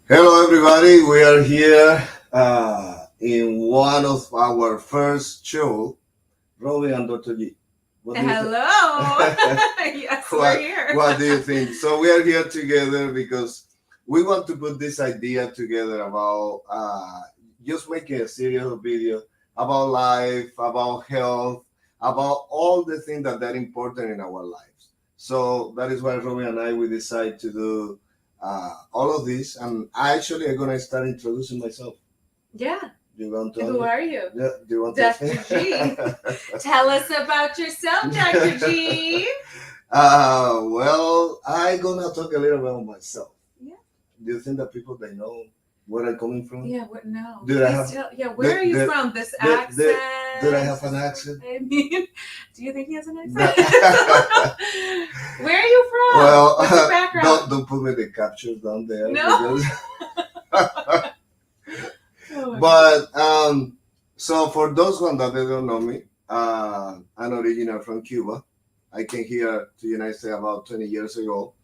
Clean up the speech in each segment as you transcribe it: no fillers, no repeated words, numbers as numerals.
Hello, everybody. We are here in one of our first show, Robbie and Dr. G. What do you think? Hello. Yes, we're here. What do you think? So we are here together because we want to put this idea together about just making a series of videos about life, about health, about all the things that are important in our lives. So that is why Romy and I we decide to do all of this, and I actually am gonna start introducing myself. Yeah. Do you want to? Who are you? Yeah, do you want Dr. to? G. Tell us about yourself, Dr. G. Well, I'm gonna talk a little bit about myself. Yeah. Do you think that people they know where I'm coming from? Yeah, what no. Do I have? Where are you from? This accent? Do I have an accent? I mean, do you think he has an accent? Where are you from? Well, what's your background? Don't put me the captures down there. No. But so for those one that they don't know me, I'm original from Cuba. I came here to the United States about 20 years ago.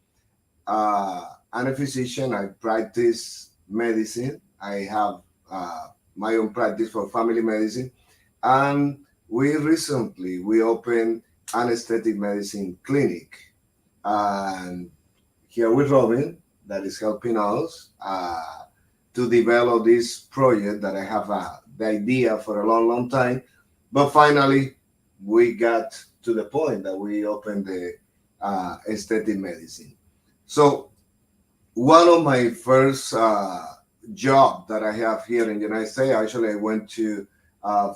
I'm a physician. I practice medicine. I have my own practice for family medicine, and we recently we opened an aesthetic medicine clinic, and here with Robin that is helping us to develop this project that I have the idea for a long, long time, but finally we got to the point that we opened the aesthetic medicine. So one of my first job that I have here in the United States, actually I went to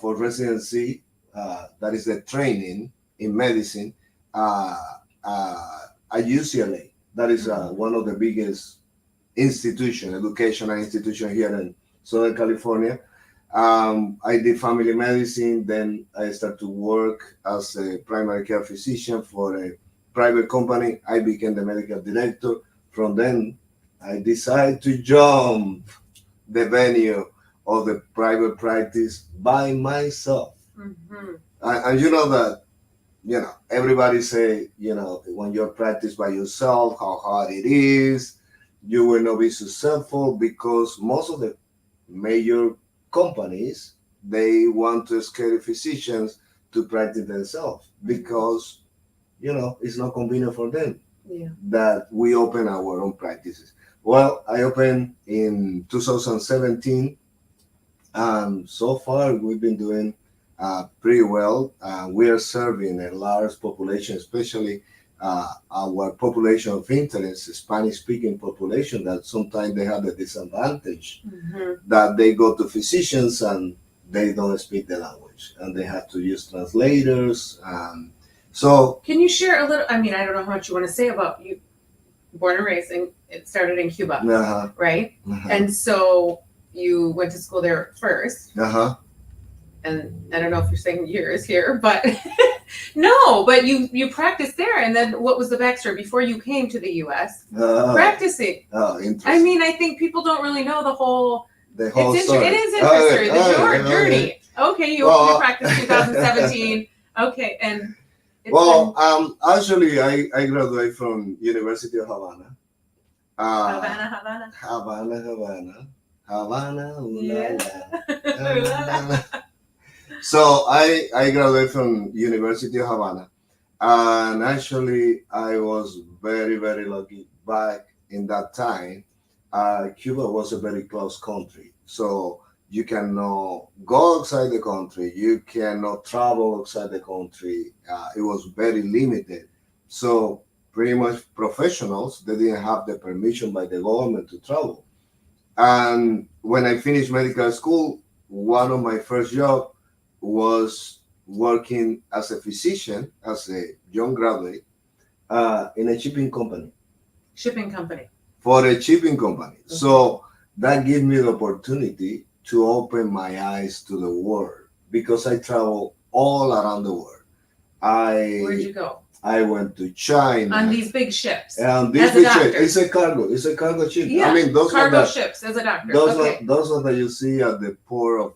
for residency, that is the training in medicine uh, uh, at UCLA. That is one of the biggest educational institution here in Southern California. I did family medicine, then I started to work as a primary care physician for a private company. I became the medical director. From then, I decided to jump the venue of the private practice by myself. Mm-hmm. And you know that, everybody say, when you practice by yourself, how hard it is. You will not be successful because most of the major companies they want to scare physicians to practice themselves because it's not convenient for them. Yeah. That we open our own practices. Well, I opened in 2017, and so far we've been doing pretty well. We are serving a large population, especially our population of interest, Spanish-speaking population, that sometimes they have the disadvantage that they go to physicians and they don't speak the language, and they have to use translators. So, can you share a little? I mean, I don't know how much you want to say about you. Born and raised, it started in Cuba, right? And so you went to school there first. And I don't know if you're saying years here, but no, but you practiced there. And then what was the backstory before you came to the U.S. Practicing? Oh, interesting. I mean, I think people don't really know the whole story. It is interesting. The journey. Okay, you practiced 2017. Okay, and actually, I graduated from University of Havana. Havana. Yeah. So I graduated from University of Havana, and actually I was very, very lucky. Back in that time, Cuba was a very close country, so you cannot go outside the country, you cannot travel outside the country. It was very limited. So pretty much professionals, they didn't have the permission by the government to travel. And when I finished medical school, one of my first job was working as a physician, as a young graduate, in a shipping company. Shipping company. For a shipping company. Okay. So that gave me the opportunity to open my eyes to the world because I travel all around the world. Where'd you go? I went to China. On these big ships. And these big ships. It's a cargo ship. Yeah, I mean, those cargo ships as a doctor. Those are that you see at the port of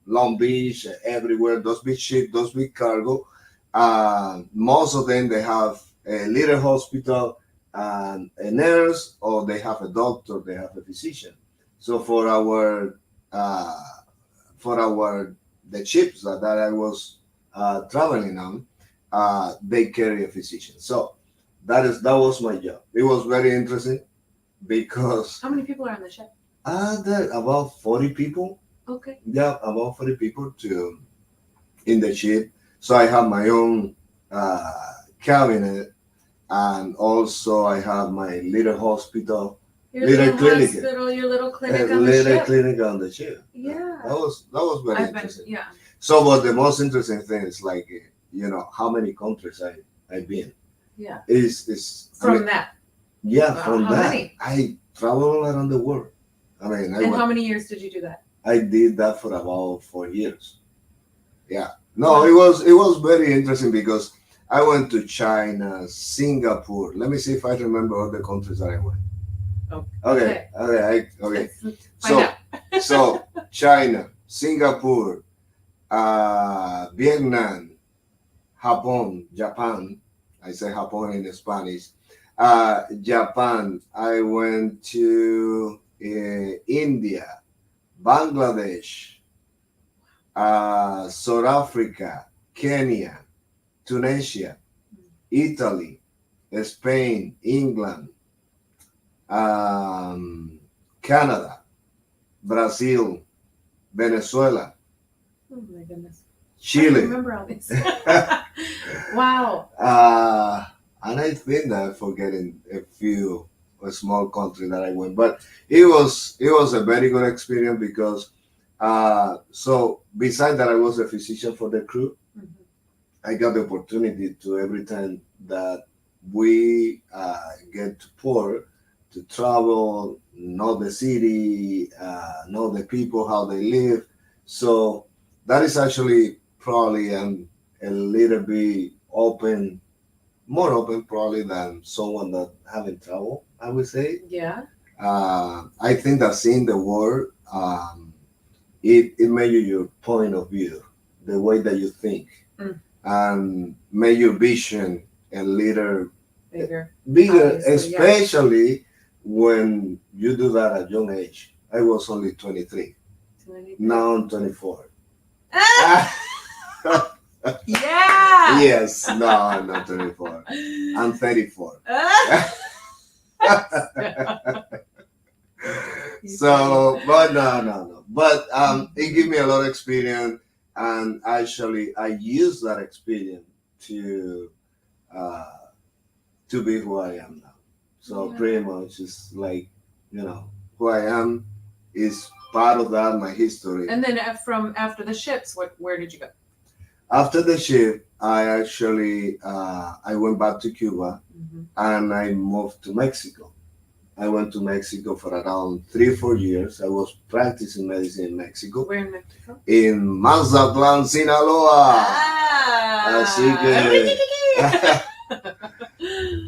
Long Beach, everywhere. Those big ships, those big cargo. Most of them they have a little hospital and a nurse, or they have a doctor, they have a physician. So uh, for our the ships that I was traveling on, they carry a physician. So that was my job. It was very interesting because How many people are on the ship? there are about 40 people. Okay. Yeah, about 40 people to in the ship. So I have my own cabinet, and also I have my little hospital, Your little clinic, hospital, your little clinic on the little ship. clinic on the ship. Yeah. That was very I've been, interesting. yeah. So, but the most interesting thing is like how many countries I've been. Yeah. Is From that. Yeah, from how that many? I travel around the world. How many years did you do that? I did that for about 4 years. Yeah. No, it was very interesting because I went to China, Singapore. Let me see if I remember all the countries that I went. Okay. Okay. So China, Singapore, Vietnam, Japan. I say Japan in Spanish. Japan. I went to India, Bangladesh, South Africa, Kenya, Tunisia, Italy, Spain, England, Canada, Brazil, Venezuela, Oh my goodness. Chile. I remember all this. Wow. And I think that I'm forgetting a small country that I went, but it was a very good experience because so besides that I was a physician for the crew. Mm-hmm. I got the opportunity to every time that we get to port to travel, know the city, know the people, how they live. So that is actually probably a little bit open, more open probably than someone that haven't traveled, I would say. Yeah. I think that seeing the world, it made you your point of view, the way that you think. Mm. And make your vision a little bigger, especially when you do that at young age. I was only 23. 23. Now I'm 24. Yeah. Yes, no, I'm not 24. I'm 34. So, but no. But it gave me a lot of experience, and actually, I use that experience to uh, to be who I am now. So pretty much, it's like who I am is part of that my history. And then from after the ships, where did you go? After the ship, I actually I went back to Cuba, and I moved to Mexico. I went to Mexico for around 3-4 years. I was practicing medicine in Mexico. Where in Mexico? In Mazatlán, Sinaloa. Así que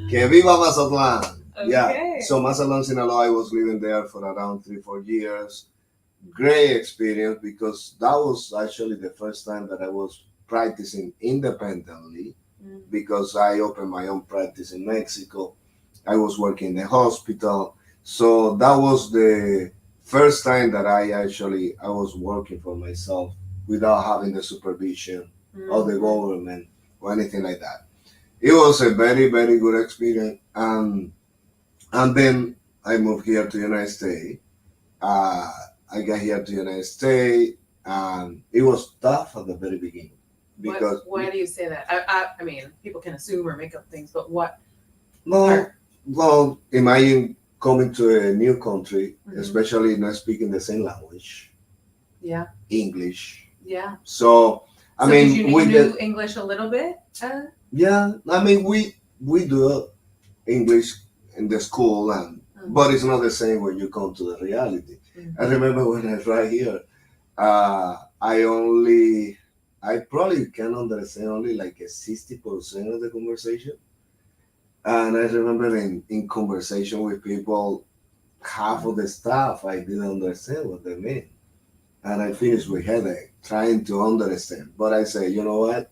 que viva Mazatlán. Okay. Yeah. So Mazatlán, Sinaloa, I was living there for around 3-4 years. Great experience because that was actually the first time that I was practicing independently because I opened my own practice in Mexico. I was working in the hospital. So that was the first time that I was working for myself without having the supervision of the government or anything like that. It was a very, very good experience. And then I moved here to the United States. I got here to the United States, and it was tough at the very beginning. Because why do you say that? I mean, people can assume or make up things, but what? Well, imagine coming to a new country, especially not speaking the same language. Yeah. English. Yeah. So I mean, did you knew English a little bit? Yeah, I mean, we do English in the school, but it's not the same when you come to the reality. I remember when I was right here, I probably can understand only like a 60% of the conversation. And I remember in conversation with people, half of the stuff I didn't understand what they mean. And I finished with headache trying to understand. But I say, you know what?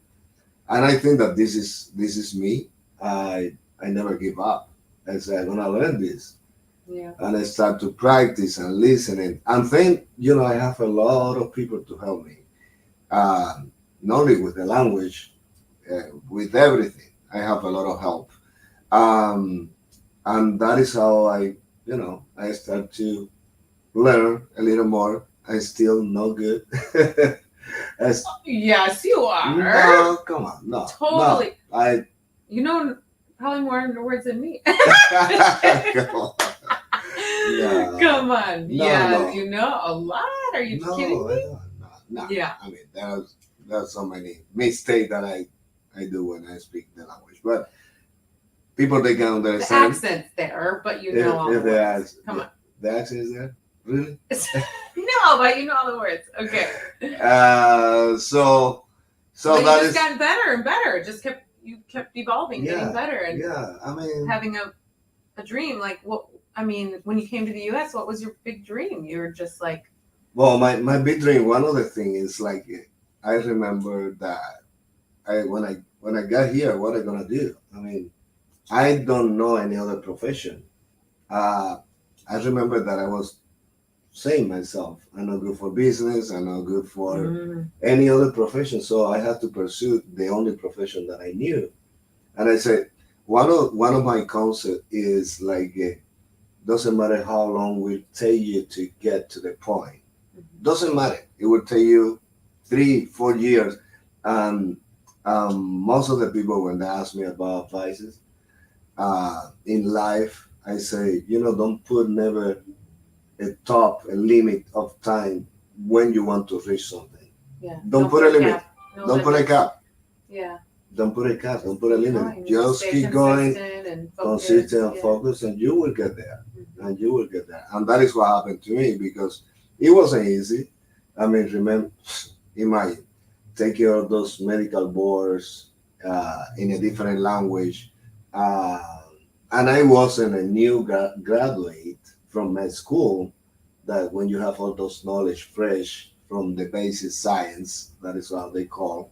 And I think that this is me. I never give up. I said, I'm gonna learn this. Yeah. And I start to practice and listening. And then, I have a lot of people to help me. Not only with the language, with everything. I have a lot of help. Um, and that is how I start to learn a little more. I still not good. Yes, you are. No, come on, no, totally. No, you know probably more words than me. Come on. No. Come on. No, yeah, no. You know a lot. Are you kidding me? I don't. No. Yeah. I mean, there's so many mistakes that I do when I speak the language, but people they can understand. The accent's there, but you know all the words. Come on. The accent is there? Really? No, but you know all the words. Okay. So but that you just got better and better. You kept evolving, getting better, and I mean, having a dream. Like what? I mean, when you came to the U.S., what was your big dream? You were just like. Well, my big dream. One of the things is like I remember that when I got here, what I gonna do? I mean, I don't know any other profession. I remember that I was saying myself, I'm not good for business, I'm not good for any other profession. So I had to pursue the only profession that I knew. And I said, one of my concepts is like, doesn't matter how long it will take you to get to the point. Doesn't matter. It will take you 3-4 years. Most of the people, when they ask me about advices in life, I say, don't put never a limit of time when you want to reach something. Yeah. Don't put a limit. No don't put a cap. Yeah. Don't put a cap. Don't put a limit. Just keep going, consistent and focus, and you will get there. And you will get there. And that is what happened to me because it wasn't easy. I mean, imagine taking all those medical boards in a different language. And I wasn't a new graduate from med school, that when you have all those knowledge fresh from the basic science, that is what they call.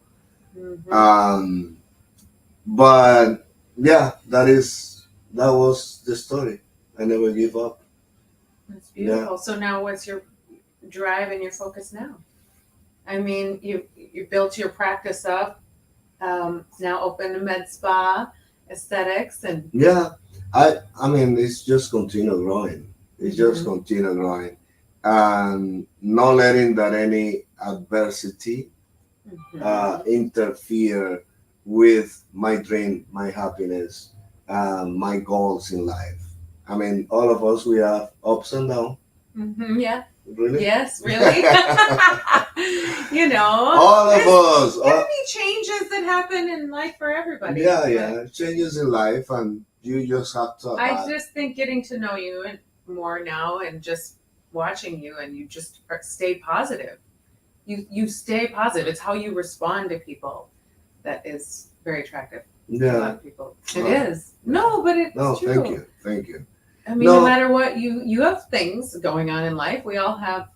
But yeah, that was the story. I never give up. That's beautiful. Yeah. So now what's your drive and your focus now? I mean, you built your practice up, now open a med spa, aesthetics, and I mean, it's just continue growing. It's just continue growing, and not letting that any adversity interfere with my dream, my happiness, my goals in life. I mean, all of us, we have ups and downs. Yeah. Really? Yes, really. All of us. There be changes that happen in life for everybody. Yeah, changes in life, and you just have to. I just think getting to know you more now, and just watching you, and you just stay positive. You stay positive. It's how you respond to people that is very attractive. Yeah. A lot of people. It is. No, but it's true. Thank you. I mean, no matter what, you have things going on in life. We all have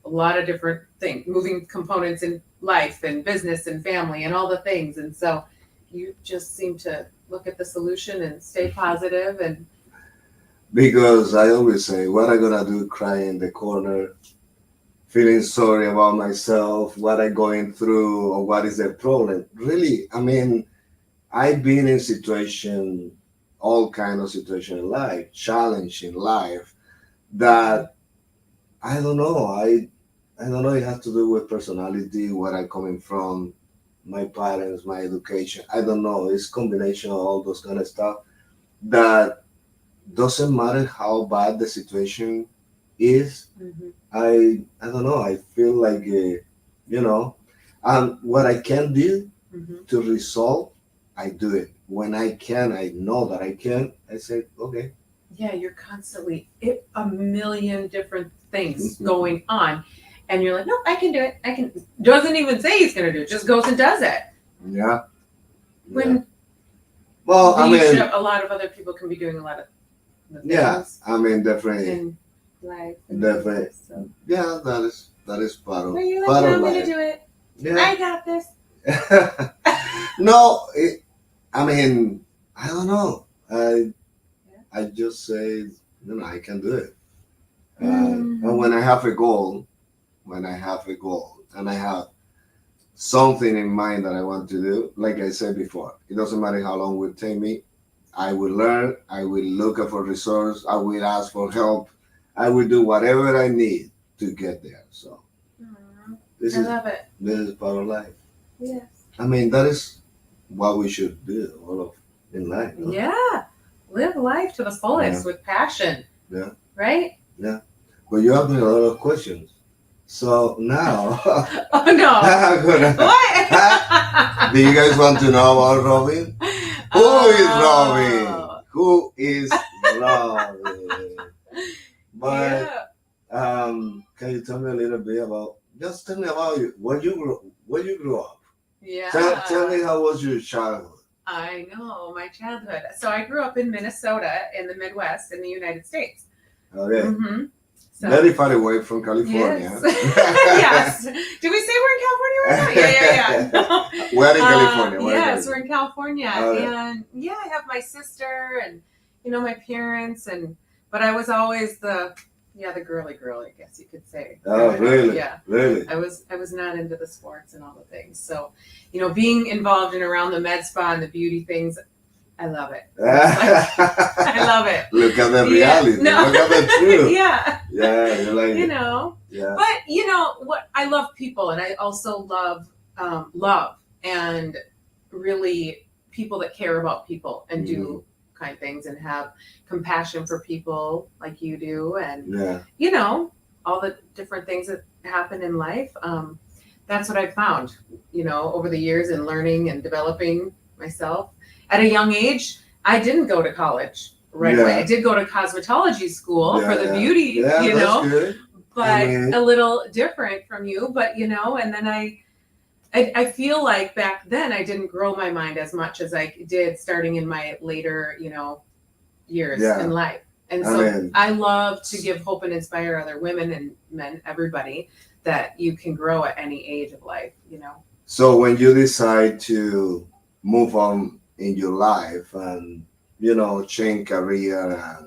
a lot of different things, moving components in life and business and family and all the things. And so you just seem to look at the solution and stay positive. And because I always say, what I gonna do, cry in the corner, feeling sorry about myself, what I'm going through, or what is the problem? Really, I mean, I've been in situation, all kind of situation in life, challenge in life, that I don't know. I don't know. It has to do with personality, where I'm coming from, my parents, my education. I don't know. It's combination of all those kind of stuff that doesn't matter how bad the situation is. I don't know. I feel like and what I can do to resolve, I do it. When I can, I know that I can. I say, okay. Yeah, you're constantly a million different things going on, and you're like, no, I can do it. I can. Doesn't even say he's gonna do it. Just goes and does it. Yeah. Well, I mean, a lot of other people can be doing a lot of things. Yeah, I mean, definitely. In life. Definitely. So. Yeah, that is part of. Are you like, I'm gonna do it? Yeah. I got this. No, I mean, I don't know. I just say, I can do it. And when I have a goal, and I have something in mind that I want to do, like I said before, it doesn't matter how long it will take me. I will learn. I will look for resources. I will ask for help. I will do whatever I need to get there. So I love it. This is part of life. Yes. I mean, that is what we should do all of in life. No? Yeah. Live life to the fullest with passion. Yeah. Right? Yeah. Well, you have me a lot of questions. So now. Oh no. What? Do you guys want to know about Robin? Who is Robin? Who is Robin? But can you tell me a little bit about? Just tell me about you. Where you grew up. Yeah. Tell me how was your childhood. I know my childhood. So I grew up in Minnesota in the Midwest in the United States. Okay. So, very far away from California. Yes. Yes. Did we say we're in California right now? Yeah. We're in California. Yes, we're in California. Okay. And I have my sister and my parents but I was always the girly girl, I guess you could say. Oh, really? Yeah. Really? I was not into the sports and all the things. So, being involved in around the med spa and the beauty things, I love it. I love it. Look at the reality. No. Look at the truth. Yeah. Yeah, you're like Yeah. But what I love people, and I also love love and really people that care about people and do kind things and have compassion for people like you do, and all the different things that happen in life. That's what I've found, over the years in learning and developing myself. At a young age, I didn't go to college right away. I did go to cosmetology school for the beauty, but a little different from you. But and then I feel like back then I didn't grow my mind as much as I did starting in my later, years in life. And so I love to give hope and inspire other women and men, everybody, that you can grow at any age of life, So when you decide to move on in your life and, change career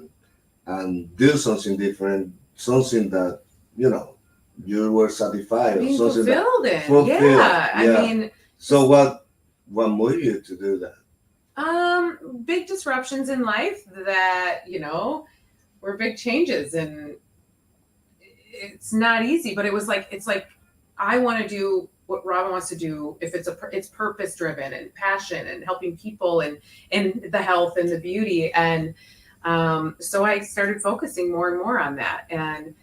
and do something different, something that, you were satisfied being or something fulfilled in. Yeah. I mean, so what moved you to do that? Big disruptions in life that, were big changes, and it's not easy, but it's like I want to do what Robin wants to do. If it's purpose driven and passion and helping people and the health and the beauty. And, so I started focusing more and more on that. And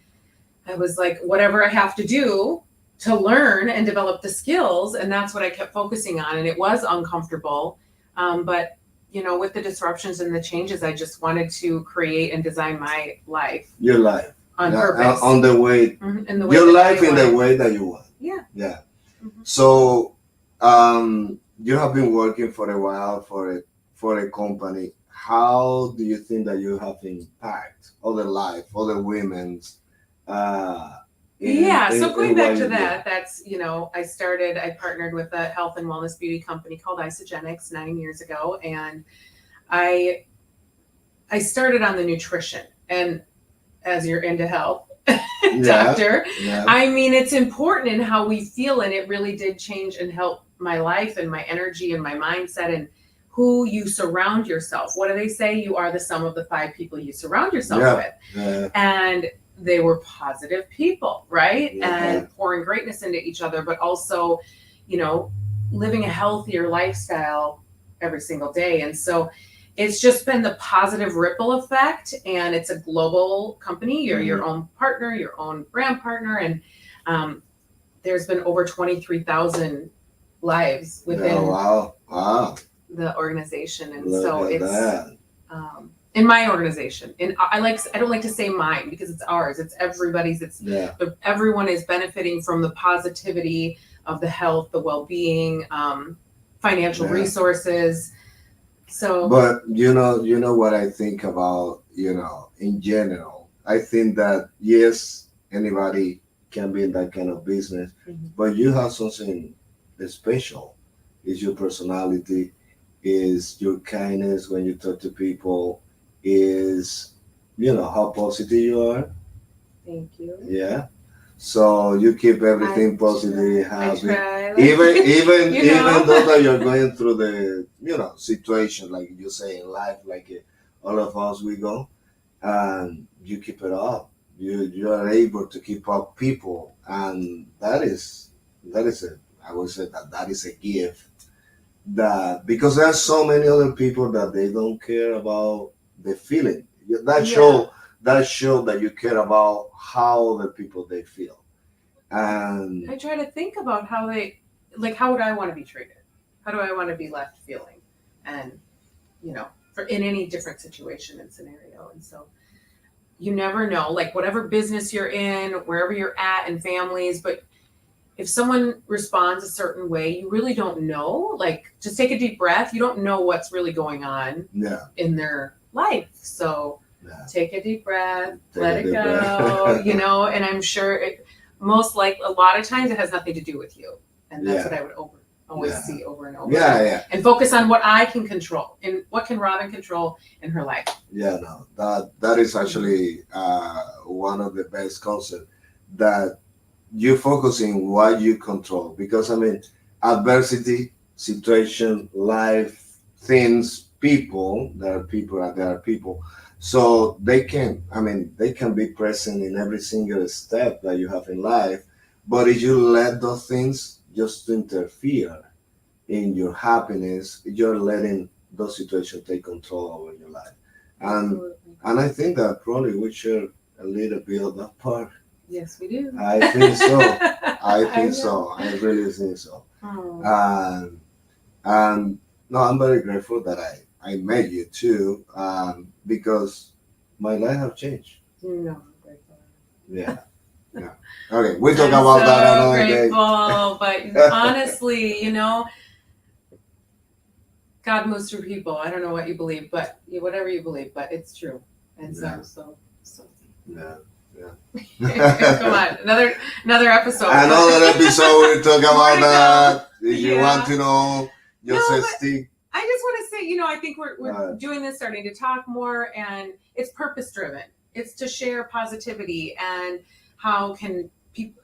I was like, whatever I have to do to learn and develop the skills. And that's what I kept focusing on. And it was uncomfortable. But, with the disruptions and the changes, I just wanted to create and design my life. Your life. On purpose. On the way. In the way your life in the way that you want. Yeah. Yeah. Mm-hmm. So, you have been working for a while for a company. How do you think that you have impact other life, other women's? So going back to that, that's, I partnered with a health and wellness beauty company called Isogenics 9 years ago. And I started on the nutrition, and as you're into health, doctor, I mean, it's important in how we feel. And it really did change and help my life and my energy and my mindset and who you surround yourself. What do they say? You are the sum of the 5 people you surround yourself with. And they were positive people, right? And pouring greatness into each other, but also, living a healthier lifestyle every single day. And so it's just been the positive ripple effect, and it's a global company. You're your own partner, your own brand partner. And there's been over 23,000 lives within the organization. And so it's in my organization, and I don't like to say mine because it's ours. It's everybody's. Everyone is benefiting from the positivity of the health, the well-being, financial resources. So, but you know what I think about, in general, I think that yes, anybody can be in that kind of business, but you have something special. Is your personality, is your kindness when you talk to people. is, how positive you are. Thank you. Yeah. So you keep everything positive, I happy. try. Even though that you're going through the, situation like you say in life, like all of us we go, and you keep it up. You are able to keep up people, and that is a I would say that is a gift, that because there are so many other people that they don't care about the feeling. That show that you care about how the people they feel. And I try to think about how how would I want to be treated? How do I want to be left feeling? And, for in any different situation and scenario. And so you never know, like whatever business you're in, wherever you're at in families, but if someone responds a certain way, you really don't know. Like, just take a deep breath. You don't know what's really going on in their life. So take a deep breath, let it go, and I'm sure most likely, a lot of times it has nothing to do with you. And that's what I would always see over and over. And focus on what I can control and what can Robin control in her life. Yeah, no, that is actually one of the best concepts, that you focus in what you control, because adversity, situation, life, things, people, there are people, so they can be present in every single step that you have in life, but if you let those things just interfere in your happiness, you're letting those situations take control over your life. And I think that probably we share a little bit of that part. Yes, we do. I think so. I really think so. Oh. And no, I'm very grateful that I met you too, because my life have changed. No, I'm grateful. Yeah. Okay, we talk about that another day. But honestly, God moves through people. I don't know what you believe, but whatever you believe, but it's true. And so. Yeah. Come on, another episode. Another episode. We talk about that. If you want to know, stick. I just want to say, I think we're doing this, starting to talk more, and it's purpose driven. It's to share positivity and how can people,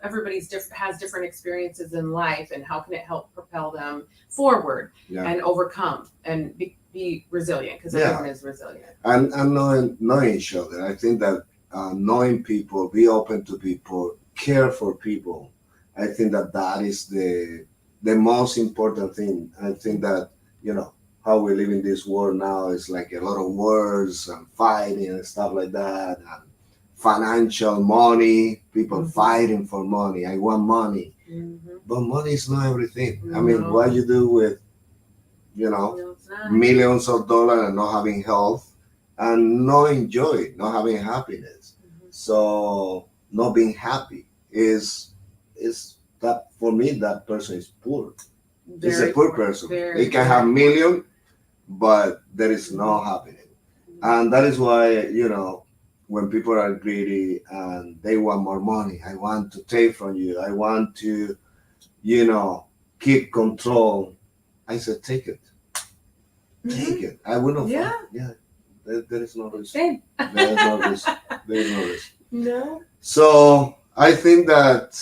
has different experiences in life, and how can it help propel them forward and overcome and be resilient, because everyone is resilient. And knowing each other. I think that knowing people, be open to people, care for people. I think that is the most important thing. I think that how we live in this world now is like a lot of words and fighting and stuff like that, and financial money, people fighting for money. I want money, but money is not everything. What you do with millions of dollars and not having health and not enjoy, not having happiness. So not being happy is that, for me, that person is poor. It's a poor person. He can have million, but there is no happiness. And that is why, when people are greedy and they want more money, I want to take from you, I want to, keep control. I said, take it. Take it. I will not fight. There is no risk. There is no risk. There is no risk. No. So I think that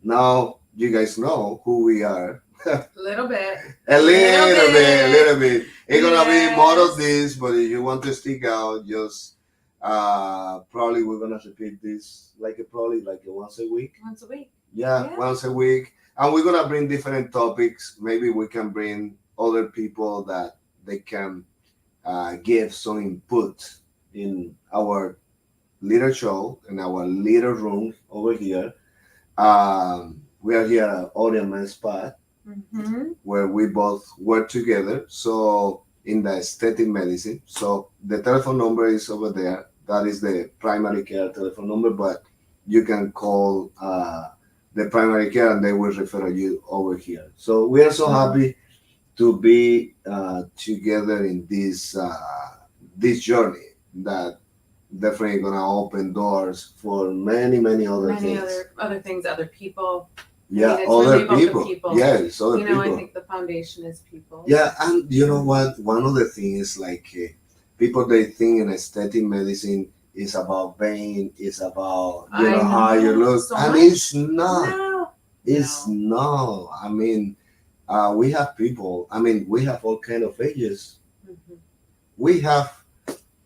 now you guys know who we are. A little bit. A little bit. It's gonna be more of this, but if you want to stick out, just probably we're gonna repeat this probably once a week. Once a week. Yeah, once a week. And we're gonna bring different topics. Maybe we can bring other people that they can give some input in our little show, in our little room over here. We are here at Audio Man Spot, where we both work together. So in the aesthetic medicine. So the telephone number is over there. That is the primary care telephone number, but you can call the primary care and they will refer you over here. So we are so happy to be together in this journey that definitely gonna open doors for many other things. Other things, other people. Yeah, other really people. Yes, other people. I think the foundation is people. Yeah, and you know what? One of the things is people they think in aesthetic medicine is about pain, is about I how you know, look, so and much. it's not. No. It's not. I mean, we have people. I mean, we have all kind of ages. Mhm. We have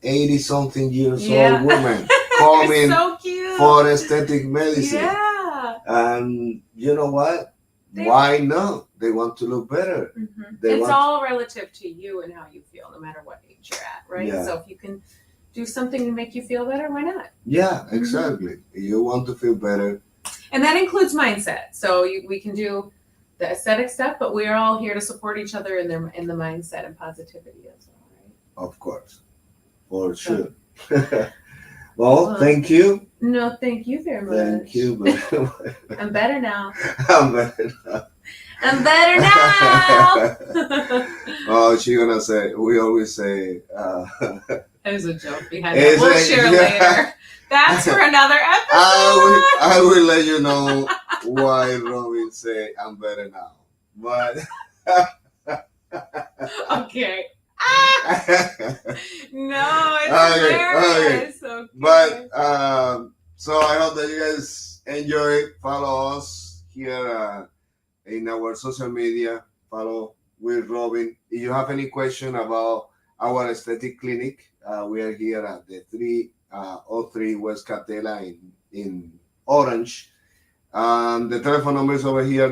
80-something years Yeah. old women coming so cute. for aesthetic medicine. Yeah. And you know what? Why not? They want to look better. Mm-hmm. They It's want all relative to you and how you feel, no matter what age you're at, right? Yeah. So if you can do something to make you feel better, why not? Yeah, exactly. You want to feel better. And that includes mindset. So we can do the aesthetic stuff, but we're all here to support each other in the mindset and positivity as well, right? Of course. For sure. Well, thank you. No, thank you very much. Thank you very much. I'm better now. I'm better now. I'm better now. Oh, she's gonna say. We always say. There's a joke behind that. We'll share later. That's for another episode. I will let you know why Robin say I'm better now. But okay. No, it's hilarious. Okay. But so I hope that you guys enjoy. Follow us here in our social media. Follow with Robin. If you have any question about our aesthetic clinic, we are here at the 303 West Catella in Orange. The telephone number is over here.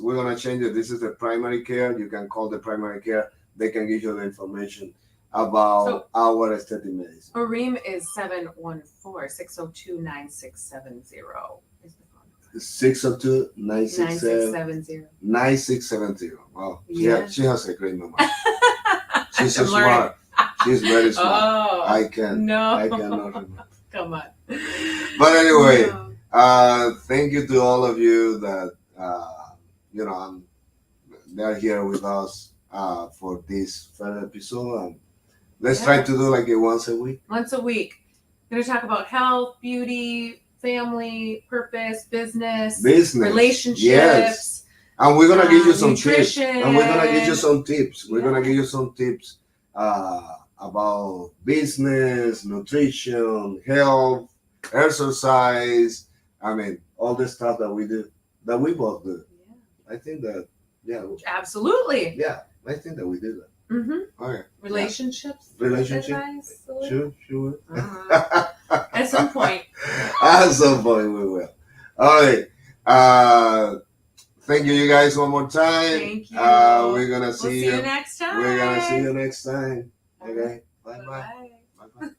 We're gonna change it. This is the primary care. You can call the primary care. They can give you the information about our aesthetic medicine. Orim is 714-602-9670. 602-967-9670. 9670. Wow. Yeah. She has a great memory. She's so smart. She's very smart. Oh, I cannot remember. Come on. But anyway, thank you to all of you that they're here with us for this first episode. And let's try to do like it once a week. Once a week. We're gonna talk about health, beauty, family, purpose, business, relationships. Yes. And we're gonna give you some nutrition. tips. And we're gonna give you some tips. We're gonna give you some tips about business, nutrition, health, exercise. I mean, all the stuff that we do, that we both do. Yeah. I think that, absolutely. Yeah, I think that we do that. Mm-hmm. Okay. Relationships. Relationships. Sure. At some point. At some point we will. All right. Thank you guys one more time. Thank you. We're gonna see you next time. We're gonna see you next time. Okay. Bye-bye. Bye.